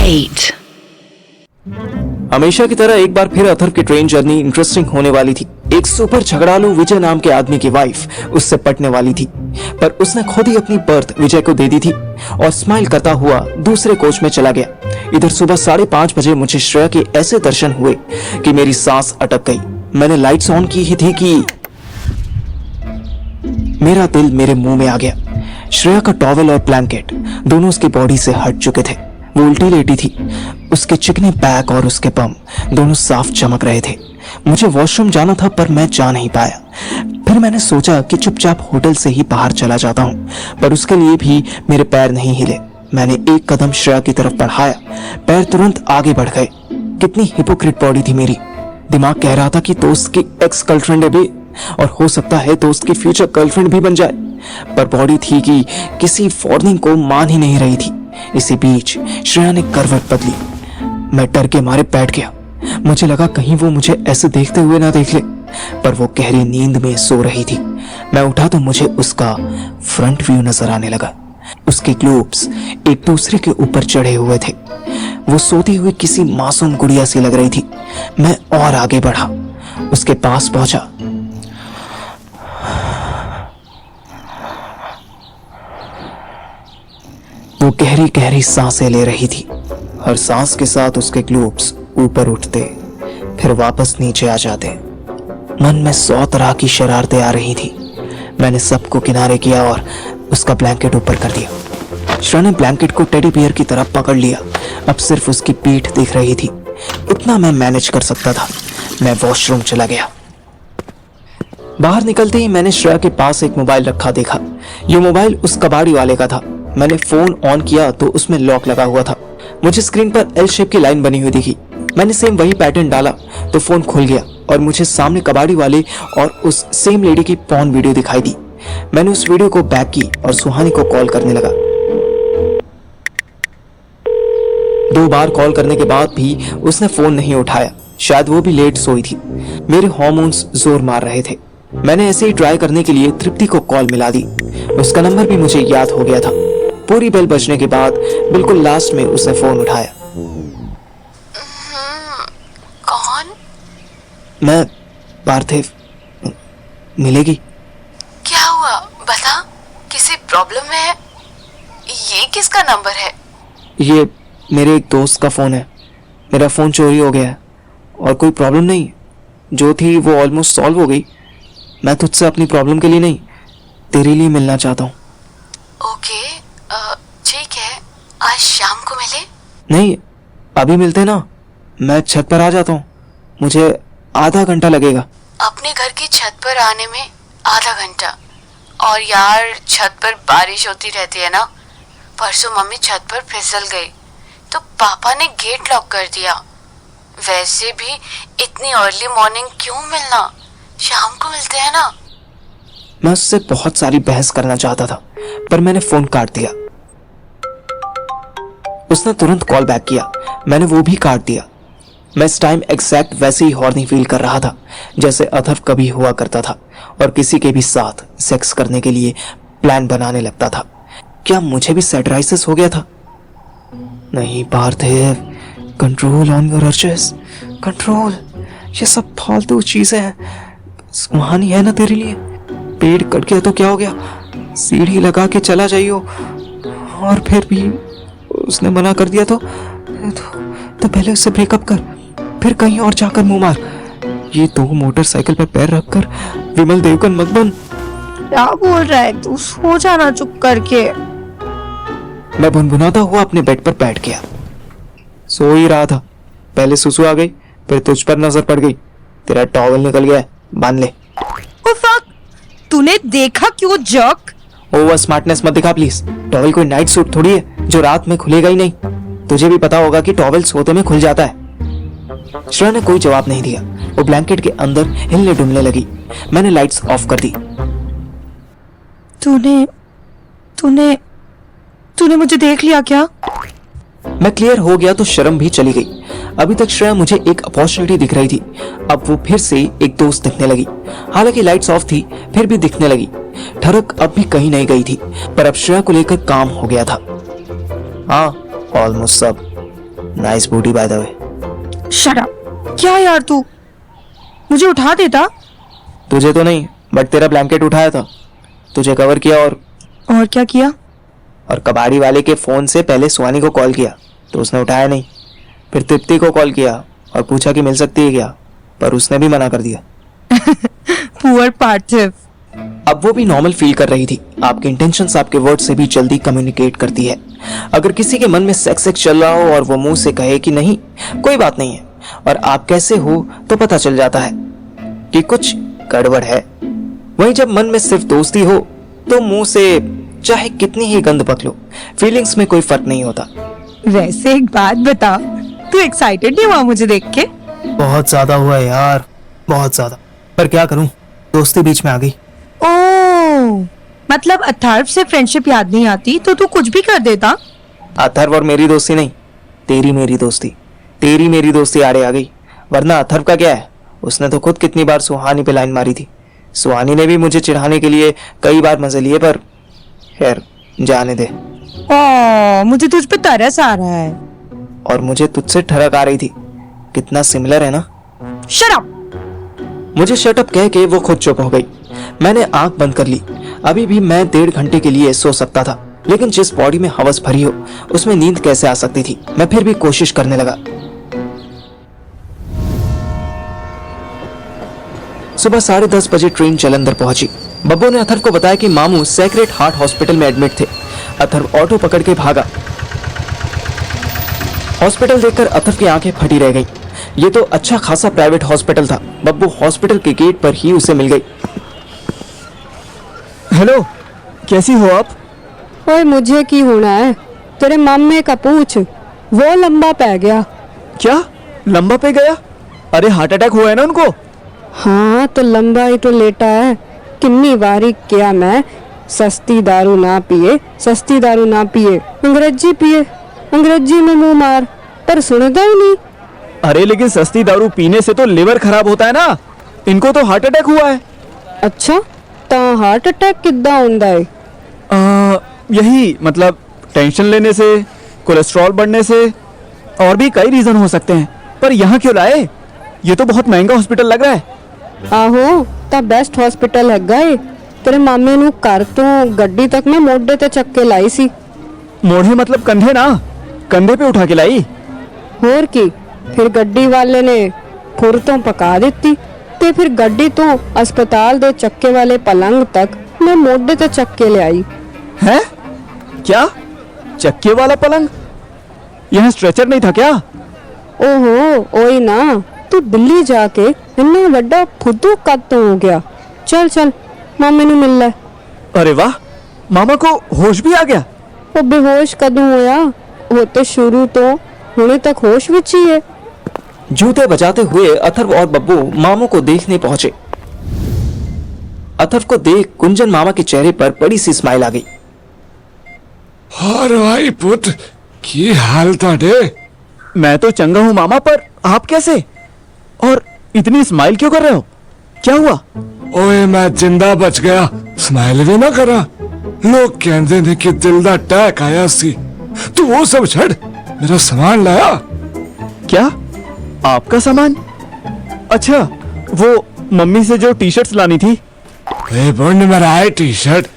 8. हमेशा की तरह एक बार फिर अथर्व की ट्रेन जर्नी इंटरेस्टिंग होने वाली थी। एक सुपर झगड़ालू विजय नाम के आदमी की वाइफ उससे पटने वाली थी, पर उसने खुद ही अपनी बर्थ विजय को दे दी थी और स्माइल करता हुआ दूसरे कोच में चला गया। इधर सुबह 5:30 बजे मुझे श्रेया के ऐसे दर्शन हुए कि मेरी सांस अटक गई। मैंने लाइट्स ऑन की ही थी कि मेरा दिल मेरे मुंह में आ गया। श्रेया का टॉवेल और ब्लैंकेट दोनों उसकी बॉडी से हट चुके थे। वो उल्टी लेटी थी। उसके चिकने बैक और उसके बम दोनों साफ चमक रहे थे। मुझे वॉशरूम जाना था पर मैं जा नहीं पाया। फिर मैंने सोचा कि चुपचाप होटल से ही बाहर चला जाता हूँ, पर उसके लिए भी मेरे पैर नहीं हिले। मैंने एक कदम श्रेया की तरफ बढ़ाया, पैर तुरंत आगे बढ़ गए। कितनी हिपोक्रेट बॉडी थी मेरी। दिमाग कह रहा था कि दोस्त की एक्स गर्लफ्रेंड है भी, और हो सकता है दोस्त की फ्यूचर गर्लफ्रेंड भी बन जाए, पर बॉडी थी कि किसी वार्निंग को मान ही नहीं रही थी। इसी बीच श्रेया ने करवट बदली। मैं डर के मारे बैठ गया। मुझे लगा कहीं वो मुझे ऐसे देखते हुए ना देख ले, पर वो गहरी नींद में सो रही थी। मैं उठा तो मुझे उसका फ्रंट व्यू नजर आने लगा। उसके ग्लोब्स एक दूसरे के ऊपर चढ़े हुए थे। वो सोती हुई किसी मासूम गुड़िया सी लग रही थी। मैं और आगे बढ़ा, उसके पास पहुंचा। वो गहरी गहरी सांसें ले रही थी। हर सांस के साथ उसके ग्लोब्स ऊपर उठते, फिर वापस नीचे आ जाते। मन में 100 तरह की शरारतें आ रही थी। मैंने सबको किनारे किया और उसका ब्लैंकेट ऊपर कर दिया। श्रेया ने ब्लैंकेट को टेडी बियर की तरह पकड़ लिया। अब सिर्फ उसकी पीठ दिख रही थी। इतना मैं मैनेज कर सकता था। मैं वॉशरूम चला गया। बाहर निकलते ही मैंने श्रेया के पास एक मोबाइल रखा देखा। ये मोबाइल उस कबाड़ी वाले का था। मैंने फोन ऑन किया तो उसमें लॉक लगा हुआ था। मुझे स्क्रीन पर एल शेप की लाइन बनी हुई दिखी। मैंने सेम वही पैटर्न डाला तो फोन खुल गया और मुझे सामने कबाड़ी वाले और उस सेम लेडी की पॉर्न वीडियो दिखाई दी। मैंने उस वीडियो को बैक की और सुहानी को कॉल करने लगा। 2 बार कॉल करने के बाद भी उसने फोन नहीं उठाया। शायद वो भी लेट सोई थी। मेरे हार्मोन्स जोर मार रहे थे। मैंने ऐसे ही ट्राई करने के लिए तृप्ति को कॉल मिला दी। उसका नंबर भी मुझे याद हो गया था। पूरी बेल बजने के बाद बिल्कुल लास्ट में उसने फोन उठाया। कौन? मैं पार्थिव। मिलेगी? क्या हुआ बता, किसी प्रॉब्लम में है? ये किसका नंबर है? ये मेरे एक दोस्त का फोन है। मेरा फोन चोरी हो गया है और कोई प्रॉब्लम नहीं, जो थी वो ऑलमोस्ट सॉल्व हो गई। मैं तुझसे अपनी प्रॉब्लम के लिए नहीं, तेरे लिए मिलना चाहता हूँ। ओके, ठीक है, आज शाम को मिले? नहीं, अभी मिलते ना। मैं छत पर आ जाता हूँ, मुझे आधा घंटा लगेगा। अपने घर की छत पर आने में आधा घंटा? और यार, छत पर बारिश होती रहती है ना। परसों मम्मी छत पर फिसल गई तो पापा ने गेट लॉक कर दिया। वैसे भी इतनी अर्ली मॉर्निंग क्यों मिलना, शाम को मिलते हैं ना। मैं उससे बहुत सारी बहस करना चाहता था, पर मैंने फोन काट दिया। उसने तुरंत कॉल बैक किया, मैंने वो भी काट दिया। मैं इस टाइम एग्जैक्ट वैसे ही हॉर्नी फील कर रहा था जैसे अथर्व कभी हुआ करता था, और किसी के भी साथ सेक्स करने के लिए प्लान बनाने लगता था। क्या मुझे भी सेटराइसिस हो गया था? नहीं Parthiv, control on your urges, control. ये सब फालतू चीजें हैं। सुहानी है ना तेरे लिए। पेड़ कट गया तो क्या हो गया, सीढ़ी लगा के चला जाइयो। और फिर भी उसने मना कर दिया तो पहले उससे ब्रेकअप कर, फिर कहीं और जाकर मुंह मार। ये 2 मोटरसाइकिल पर पैर रखकर विमल देवगन मत बन। क्या बोल रहा है तू? सो जाना चुप करके। मैं भुनभुनाता हुआ अपने बेड पर बैठ गया। सो ही रहा था, पहले सुसु आ गई, फिर तुझ पर नजर पड़ गई। तेरा टॉवल निकल गया है, बांध ले। ओ फक, तूने देखा क्यों जर्क? ओवर स्मार्टनेस मत दिखा प्लीज। टॉवल कोई नाइट सूट थोड़ी है जो रात में खुलेगा ही नहीं। तुझे भी पता होगा कि टॉवल सोते में खुल जाता है। श्रेया ने कोई जवाब नहीं दिया। वो ब्लैंकेट के अंदर हिलने डुलने लगी। मैंने लाइट्स ऑफ कर दी। तूने तूने तूने मुझे देख लिया क्या? मैं क्लियर हो गया तो शर्म भी चली गई। अभी तक श्रेया मुझे एक अपॉर्चुनिटी दिख रही थी, अब वो फिर से एक दोस्त दिखने लगी। हालांकि लाइट्स ऑफ थी, फिर भी दिखने लगी। ठरक अब भी कहीं नहीं गई थी, पर अब श्रेया को लेकर काम हो गया था। हाँ, ऑलमोस्ट सब। नाइस बूटी by the way. Shut up. क्या यार तू मुझे उठा देता। तुझे तो नहीं, बट तेरा ब्लैंकेट उठाया था, तुझे कवर किया और क्या किया? और कबाड़ी वाले के फोन से पहले सुहानी को कॉल किया तो उसने उठाया नहीं। फिर तृप्ति को कॉल किया और पूछा कि मिल सकती है क्या, पर उसने भी मना कर दिया। पुअर पार्थिव। अब वो भी नॉर्मल फील कर रही थी। आपके इंटेंशंस आपके वर्ड से भी जल्दी कम्युनिकेट करती है। अगर किसी के मन में सेक्स चल रहा हो और वो मुंह से कहे कि नहीं कोई बात नहीं है, और आप कैसे हो तो पता चल जाता है कि कुछ गड़बड़ है। वहीं जब मन में सिर्फ दोस्ती हो तो मुंह से चाहे कितनी ही गंद पक लो, फीलिंग्स में कोई फर्क नहीं होता। वैसे एक बात बता, तू एक्साइटेड नहीं हुआ मुझे देख के? बहुत ज्यादा हुआ यार, बहुत ज्यादा। पर क्या करूं, दोस्ती बीच में आ गई। ओह, मतलब अथर्व से फ्रेंडशिप याद नहीं आती तो तू कुछ भी कर देता? अथर्व और मेरी दोस्ती नहीं, तेरी मेरी दोस्ती। तेरी मेरी दोस्ती आड़े आ गई, वरना अथर्व का क्या है। उसने तो खुद कितनी बार सुहानी पे लाइन मारी थी। सुहानी ने भी मुझे चिढ़ाने के लिए कई बार मजे लिए, पर खैर जाने दे। ओह, मुझे तुझ पे तरस आ रहा है। और मुझे तुझसे ठरक आ रही थी। कितना सिमिलर है ना। Shut up. मुझे शटअप कह के वो खुद चुप हो गई। मैंने आंख बंद कर ली। अभी भी मैं 1.5 घंटे के लिए सो सकता था, लेकिन जिस बॉडी में हवस भरी हो उसमें नींद कैसे आ सकती थी। मैं फिर भी कोशिश करने लगा। सुबह 10:30 बजे ट्रेन जलंधर पहुंची। बब्बू ने अथर्व को बताया कि मामू सेक्रेड हार्ट हॉस्पिटल में एडमिट थे। अथर्व ऑटो पकड़ के भागा। हॉस्पिटल देखकर अथर्व की आंखें फटी रह गईं। ये तो अच्छा खासा प्राइवेट हॉस्पिटल था। बब्बू हॉस्पिटल के गेट पर ही उसे मिल गई। हेलो, कैसी हो आप? ओए मुझे की होना है, तेरे मामे का पूछ, वो लंबा पै गया। क्या लंबा पे गया? अरे हार्ट अटैक हुआ है ना उनको? हाँ तो लंबा ही तो लेटा है। कितनी बारी क्या मैं सस्ती दारू ना पिए, सस्ती दारू ना पिए, अंग्रेजी पिए, अंग्रेजी में मुंह मार, पर सुनता ही नहीं। अरे लेकिन सस्ती दारू पीने से तो लिवर खराब होता है ना। इनको तो हार्ट अटैक हुआ है। अच्छा, ता हार्ट अटैक किद्दां हुंदा है? यही मतलब टेंशन लेने से, कोलेस्ट्रॉल बढ़ने से, और भी कई रीजन हो सकते हैं। पर यहाँ क्यों लाए? ये तो बहुत महंगा हॉस्पिटल लग रहा है। आहो, ता बेस्ट हॉस्पिटल है गए। तेरे मामे नू घर तो गड्डी तक मैं मोढे ते चक के लाई सी। मोढ़े मतलब कंधे ना, कंधे पे उठा के लाई। होर की, फिर गड्डी वाले ने फुर तो पका दिती ते फिर गड्डी तो अस्पताल दे चक्के वाले पलंग तक मैं मोढे ते चक के ले आई। हैं? क्या चक्के वाला पलंग? यहाँ स्ट्रेचर नहीं था क्या? ओहो ओई ना, तू दिल्ली जाके इन्ना बड़ा फुद्दू कद तो हो गया। चल चल मामे नू मिल ले। अरे वाह, मामा को होश भी आ गया। वो बेहोश कदू होया, वो तो शुरू तो हुणे तक होश विच ही है। जूते बजाते हुए अथर्व और बब्बू मामू को देखने पहुंचे। अथर्व को देख कुंजन मामा के चेहरे पर बड़ी सी स्माइल आ गई। और भाई पुत्र की हाल ताडे? मैं तो चंगा हूँ मामा, पर आप कैसे? और इतनी स्माइल क्यों कर रहे हो? क्या हुआ? ओए मैं जिंदा बच गया, स्माइल भी ना करा। लोग कहते ने कि दिल दा अटैक आया सी। तू वो सब छड़, मेरा सामान लाया। क्या आपका सामान? अच्छा, वो मम्मी से जो टी शर्ट्स लानी थी। ए बंड मेरा है टी शर्ट।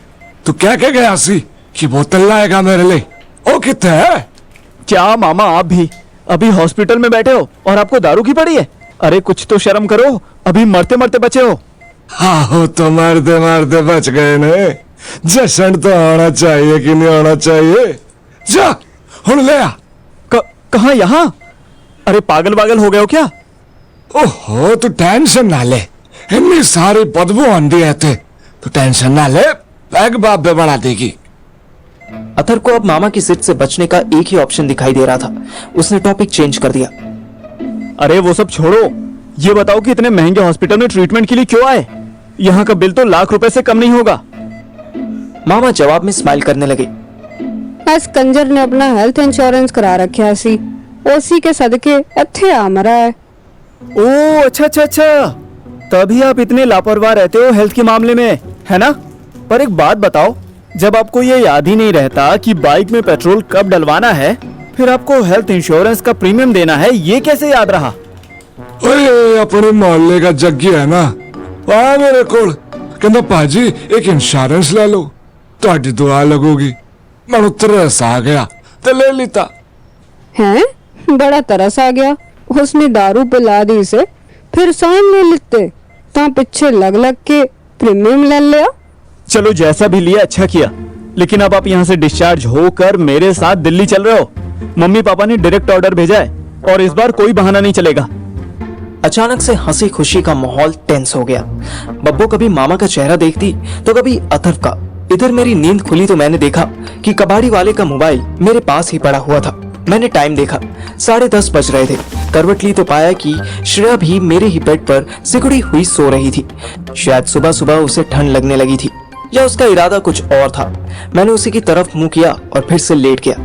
तू क्या कह गया सी कि बोतल लाएगा मेरे लिए? ओ कितने है? क्या मामा आप भी अभी हॉस्पिटल में बैठे हो और आपको दारू की पड़ी है? अरे कुछ तो शर्म करो, अभी मरते मरते बचे हो। हाँ हो तो मारते मारते बच गए ने। जश्न तो होना चाहिए कि नहीं होना चाहिए? जा हुन ले आ। कहाँ? यहाँ? अरे पागल पागल हो गए हो क्या? ओहो तू टेंशन ना ले, इतनी सारी बदबू आंदी है थे। तू टेंशन ना ले, बैग बाप पे बना देगी। अथर्व को अब मामा की जिद से बचने का एक ही ऑप्शन दिखाई दे रहा था। उसने टॉपिक चेंज कर दिया। अरे वो सब छोड़ो, ये बताओ कि इतने महंगे हॉस्पिटल में ट्रीटमेंट के लिए क्यों आए? यहाँ का बिल तो लाख रुपए से कम नहीं होगा। मामा जवाब में स्माइल करने लगे। इस कंजर ने अपना हेल्थ इंश्योरेंस करा रखा सी, उसी के सदके इत्थे आ मरा है। ओ अच्छा अच्छा अच्छा, तभी आप इतने लापरवाह रहते हो हेल्थ के मामले में, है ना? पर एक बात बताओ, जब आपको ये याद ही नहीं रहता कि बाइक में पेट्रोल कब डलवाना है, फिर आपको हेल्थ इंश्योरेंस का प्रीमियम देना है, ये कैसे याद रहा? ओए अपने मोहल्ले का जग्गी है ना, आ मेरे कोल कहंदा भाजी एक इंश्योरेंस ले लो, ਤੁਹਾਡੀ दुआ लगोगी। मैं तरस आ गया तो ले लीता। हैं? बड़ा तरस आ गया। उसने दारू पिला दी से, फिर साइन ले लेते, ता पीछे लग लग के प्रीमियम ले लिया। चलो जैसा भी लिया अच्छा किया, लेकिन अब आप यहाँ से डिस्चार्ज होकर मेरे साथ दिल्ली चल रहे हो। मम्मी पापा ने डायरेक्ट ऑर्डर भेजा है और इस बार कोई बहाना नहीं चलेगा। अचानक से हंसी खुशी का माहौल टेंस हो गया। बब्बो कभी मामा का चेहरा देखती तो कभी अथर्व का। इधर मेरी नींद खुली तो मैंने देखा कि कबाड़ी वाले का मोबाइल मेरे पास ही पड़ा हुआ था। मैंने टाइम देखा, 10:30 बज रहे थे। करवट ली तो पाया कि श्रेया भी मेरे ही बेड पर सिकुड़ी हुई सो रही थी। शायद सुबह सुबह उसे ठंड लगने लगी थी या उसका इरादा कुछ और था। मैंने उसी की तरफ मुंह किया और फिर से लेट गया।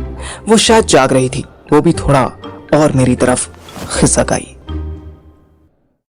वो शायद जाग रही थी, वो भी थोड़ा और मेरी तरफ खिसक आई।